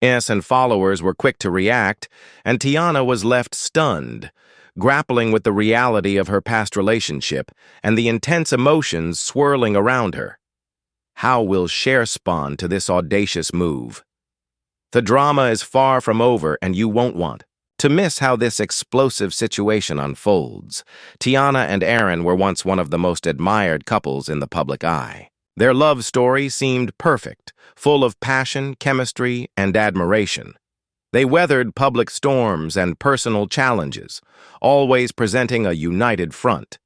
Fans and followers were quick to react, and Tiana was left stunned, grappling with the reality of her past relationship and the intense emotions swirling around her. How will she respond to this audacious move? The drama is far from over, and you won't want to miss how this explosive situation unfolds. Tiana and Aaron were once one of the most admired couples in the public eye. Their love story seemed perfect, full of passion, chemistry, and admiration. They weathered public storms and personal challenges, always presenting a united front.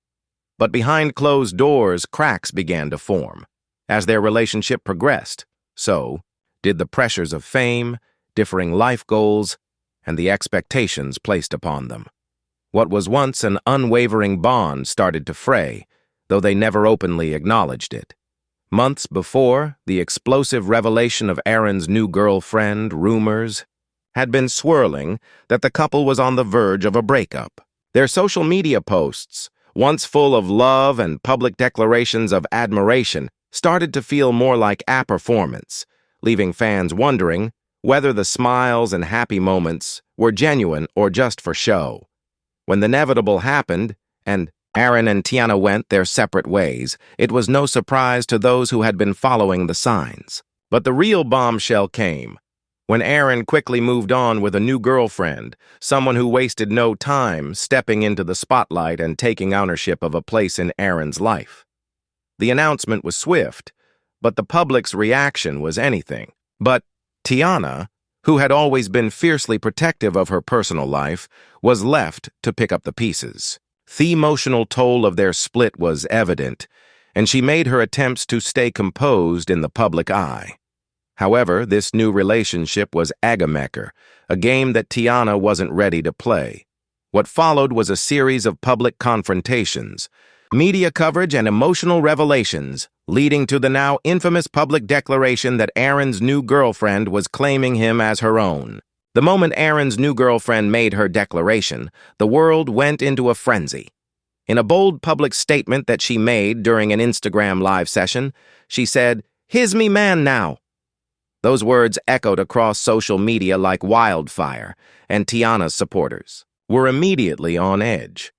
But behind closed doors, cracks began to form. As their relationship progressed, so did the pressures of fame, differing life goals, and the expectations placed upon them. What was once an unwavering bond started to fray, though they never openly acknowledged it. Months before, the explosive revelation of Aaron's new girlfriend, rumors, had been swirling that the couple was on the verge of a breakup. Their social media posts, once full of love and public declarations of admiration, started to feel more like a performance, leaving fans wondering whether the smiles and happy moments were genuine or just for show. When the inevitable happened, and Aaron and Tiana went their separate ways, it was no surprise to those who had been following the signs. But the real bombshell came when Aaron quickly moved on with a new girlfriend, someone who wasted no time stepping into the spotlight and taking ownership of a place in Aaron's life. The announcement was swift, but the public's reaction was anything but. Tiana, who had always been fiercely protective of her personal life, was left to pick up the pieces. The emotional toll of their split was evident, and she made her attempts to stay composed in the public eye. However, this new relationship was Agamaker, a game that Tiana wasn't ready to play. What followed was a series of public confrontations, media coverage, and emotional revelations, leading to the now infamous public declaration that Aaron's new girlfriend was claiming him as her own. The moment Aaron's new girlfriend made her declaration, the world went into a frenzy. In a bold public statement that she made during an Instagram live session, she said, "He's me man now." Those words echoed across social media like wildfire, and Tiana's supporters were immediately on edge.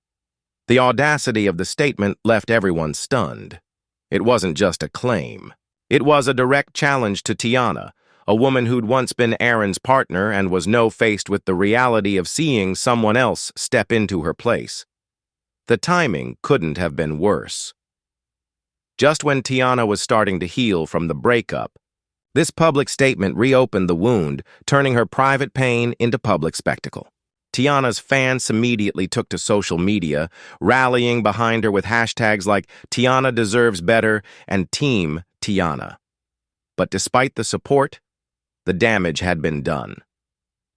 The audacity of the statement left everyone stunned. It wasn't just a claim. It was a direct challenge to Tiana, a woman who'd once been Aaron's partner and was now faced with the reality of seeing someone else step into her place. The timing couldn't have been worse. Just when Tiana was starting to heal from the breakup, this public statement reopened the wound, turning her private pain into public spectacle. Tiana's fans immediately took to social media, rallying behind her with hashtags like Tiana Deserves Better and Team Tiana. But despite the support, the damage had been done.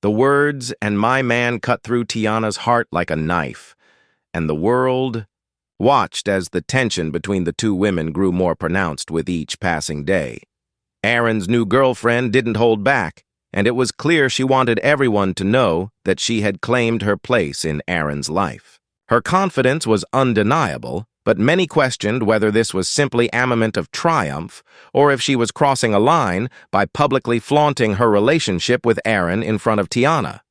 The words "and my man" cut through Tiana's heart like a knife, and the world watched as the tension between the two women grew more pronounced with each passing day. Aaron's new girlfriend didn't hold back, and it was clear she wanted everyone to know that she had claimed her place in Aaron's life. Her confidence was undeniable, but many questioned whether this was simply a moment of triumph or if she was crossing a line by publicly flaunting her relationship with Aaron in front of Tiana.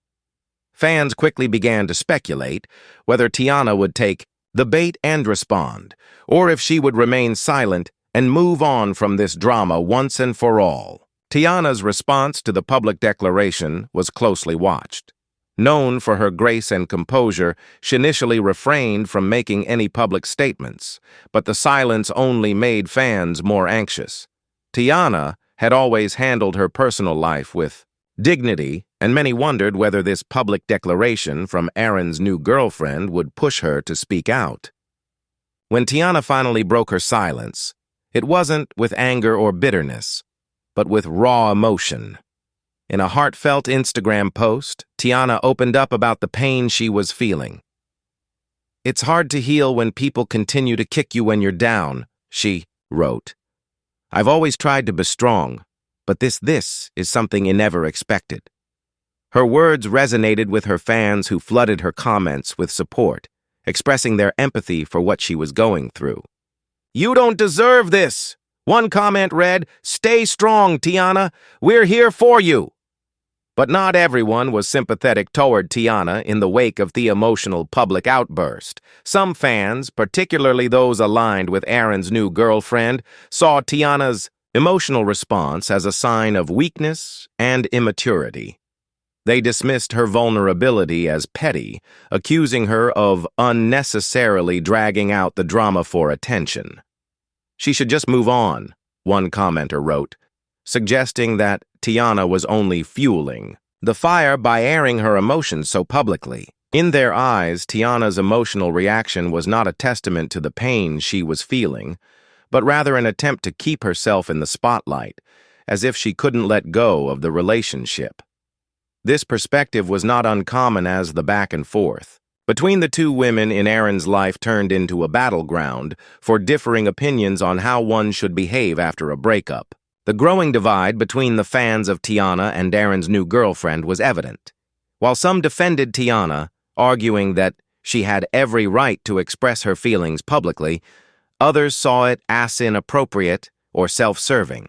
Fans quickly began to speculate whether Tiana would take the bait and respond, or if she would remain silent and move on from this drama once and for all. Tiana's response to the public declaration was closely watched. Known for her grace and composure, she initially refrained from making any public statements, but the silence only made fans more anxious. Tiana had always handled her personal life with dignity, and many wondered whether this public declaration from Aaron's new girlfriend would push her to speak out. When Tiana finally broke her silence, it wasn't with anger or bitterness, but with raw emotion. In a heartfelt Instagram post, Tiana opened up about the pain she was feeling. "It's hard to heal when people continue to kick you when you're down," she wrote. "I've always tried to be strong, but this is something I never expected." Her words resonated with her fans who flooded her comments with support, expressing their empathy for what she was going through. "You don't deserve this!" One comment read, "Stay strong, Tiana. We're here for you." But not everyone was sympathetic toward Tiana in the wake of the emotional public outburst. Some fans, particularly those aligned with Aaron's new girlfriend, saw Tiana's emotional response as a sign of weakness and immaturity. They dismissed her vulnerability as petty, accusing her of unnecessarily dragging out the drama for attention. "She should just move on," one commenter wrote, suggesting that Tiana was only fueling the fire by airing her emotions so publicly. In their eyes, Tiana's emotional reaction was not a testament to the pain she was feeling, but rather an attempt to keep herself in the spotlight, as if she couldn't let go of the relationship. This perspective was not uncommon as the back and forth between the two women in Aaron's life turned into a battleground for differing opinions on how one should behave after a breakup. The growing divide between the fans of Tiana and Aaron's new girlfriend was evident. While some defended Tiana, arguing that she had every right to express her feelings publicly, others saw it as inappropriate or self-serving.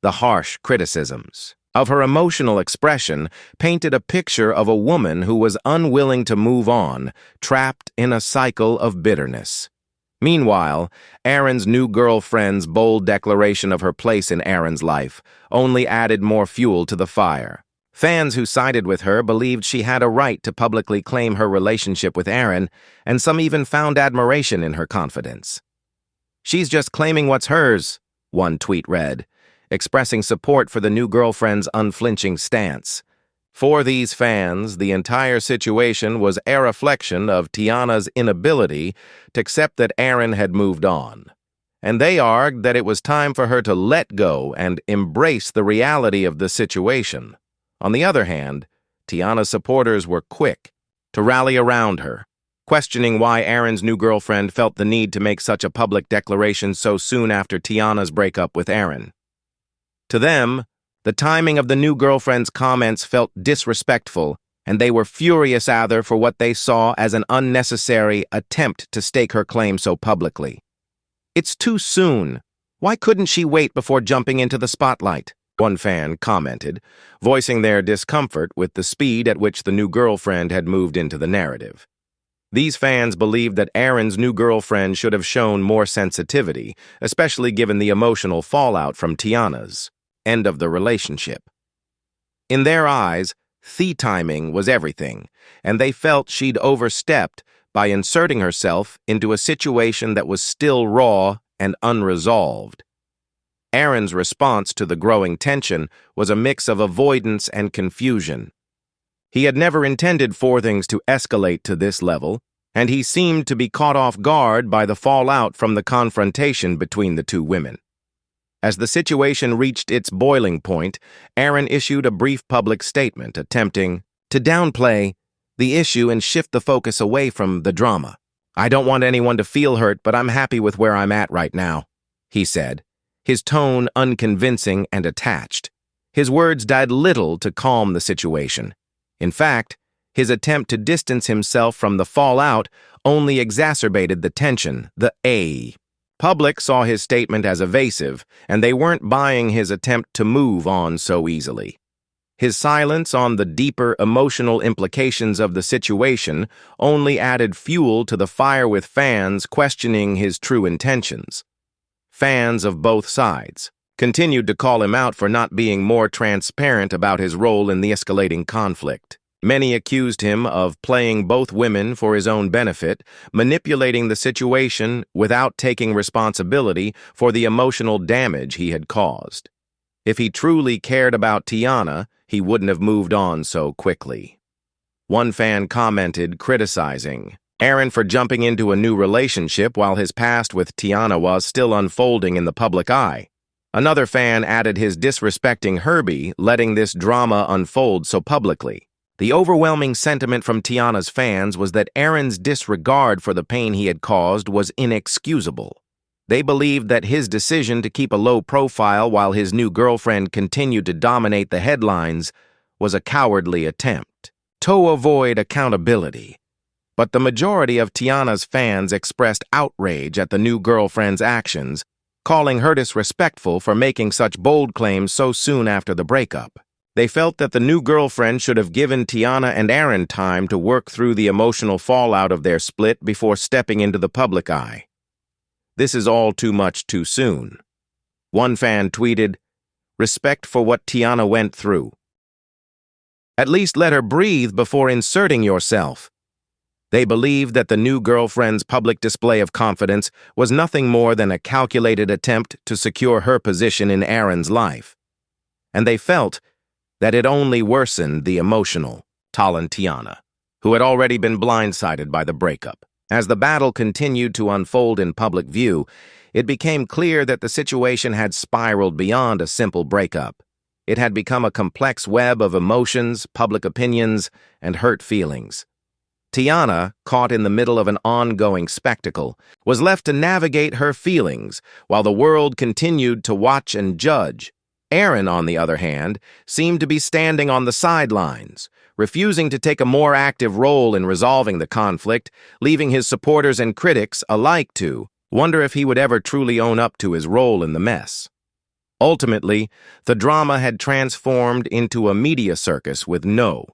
The harsh criticisms of her emotional expression painted a picture of a woman who was unwilling to move on, trapped in a cycle of bitterness. Meanwhile, Aaron's new girlfriend's bold declaration of her place in Aaron's life only added more fuel to the fire. Fans who sided with her believed she had a right to publicly claim her relationship with Aaron, and some even found admiration in her confidence. "She's just claiming what's hers," one tweet read, expressing support for the new girlfriend's unflinching stance. For these fans, the entire situation was a reflection of Tiana's inability to accept that Aaron had moved on, and they argued that it was time for her to let go and embrace the reality of the situation. On the other hand, Tiana's supporters were quick to rally around her, questioning why Aaron's new girlfriend felt the need to make such a public declaration so soon after Tiana's breakup with Aaron. To them, the timing of the new girlfriend's comments felt disrespectful, and they were furious at her for what they saw as an unnecessary attempt to stake her claim so publicly. "It's too soon. Why couldn't she wait before jumping into the spotlight?" one fan commented, voicing their discomfort with the speed at which the new girlfriend had moved into the narrative. These fans believed that Aaron's new girlfriend should have shown more sensitivity, especially given the emotional fallout from Tiana's end of the relationship. In their eyes, the timing was everything, and they felt she'd overstepped by inserting herself into a situation that was still raw and unresolved. Aaron's response to the growing tension was a mix of avoidance and confusion. He had never intended for things to escalate to this level, and he seemed to be caught off guard by the fallout from the confrontation between the two women. As the situation reached its boiling point, Aaron issued a brief public statement attempting to downplay the issue and shift the focus away from the drama. "I don't want anyone to feel hurt, but I'm happy with where I'm at right now," he said, his tone unconvincing and attached. His words did little to calm the situation. In fact, his attempt to distance himself from the fallout only exacerbated the tension. The public saw his statement as evasive, and they weren't buying his attempt to move on so easily. His silence on the deeper emotional implications of the situation only added fuel to the fire, with fans questioning his true intentions. Fans of both sides continued to call him out for not being more transparent about his role in the escalating conflict. Many accused him of playing both women for his own benefit, manipulating the situation without taking responsibility for the emotional damage he had caused. If he truly cared about Tiana, he wouldn't have moved on so quickly. One fan commented, criticizing Aaron for jumping into a new relationship while his past with Tiana was still unfolding in the public eye. Another fan added his disrespecting Herbie, letting this drama unfold so publicly. The overwhelming sentiment from Tiana's fans was that Aaron's disregard for the pain he had caused was inexcusable. They believed that his decision to keep a low profile while his new girlfriend continued to dominate the headlines was a cowardly attempt to avoid accountability. But the majority of Tiana's fans expressed outrage at the new girlfriend's actions, calling her disrespectful for making such bold claims so soon after the breakup. They felt that the new girlfriend should have given Tiana and Aaron time to work through the emotional fallout of their split before stepping into the public eye. This is all too much too soon. One fan tweeted, "Respect for what Tiana went through. At least let her breathe before inserting yourself." They believed that the new girlfriend's public display of confidence was nothing more than a calculated attempt to secure her position in Aaron's life. And they felt that it only worsened the emotional Tiana, who had already been blindsided by the breakup. As the battle continued to unfold in public view, it became clear that the situation had spiraled beyond a simple breakup. It had become a complex web of emotions, public opinions, and hurt feelings. Tiana, caught in the middle of an ongoing spectacle, was left to navigate her feelings while the world continued to watch and judge. Aaron, on the other hand, seemed to be standing on the sidelines, refusing to take a more active role in resolving the conflict, leaving his supporters and critics alike to wonder if he would ever truly own up to his role in the mess. Ultimately, the drama had transformed into a media circus with no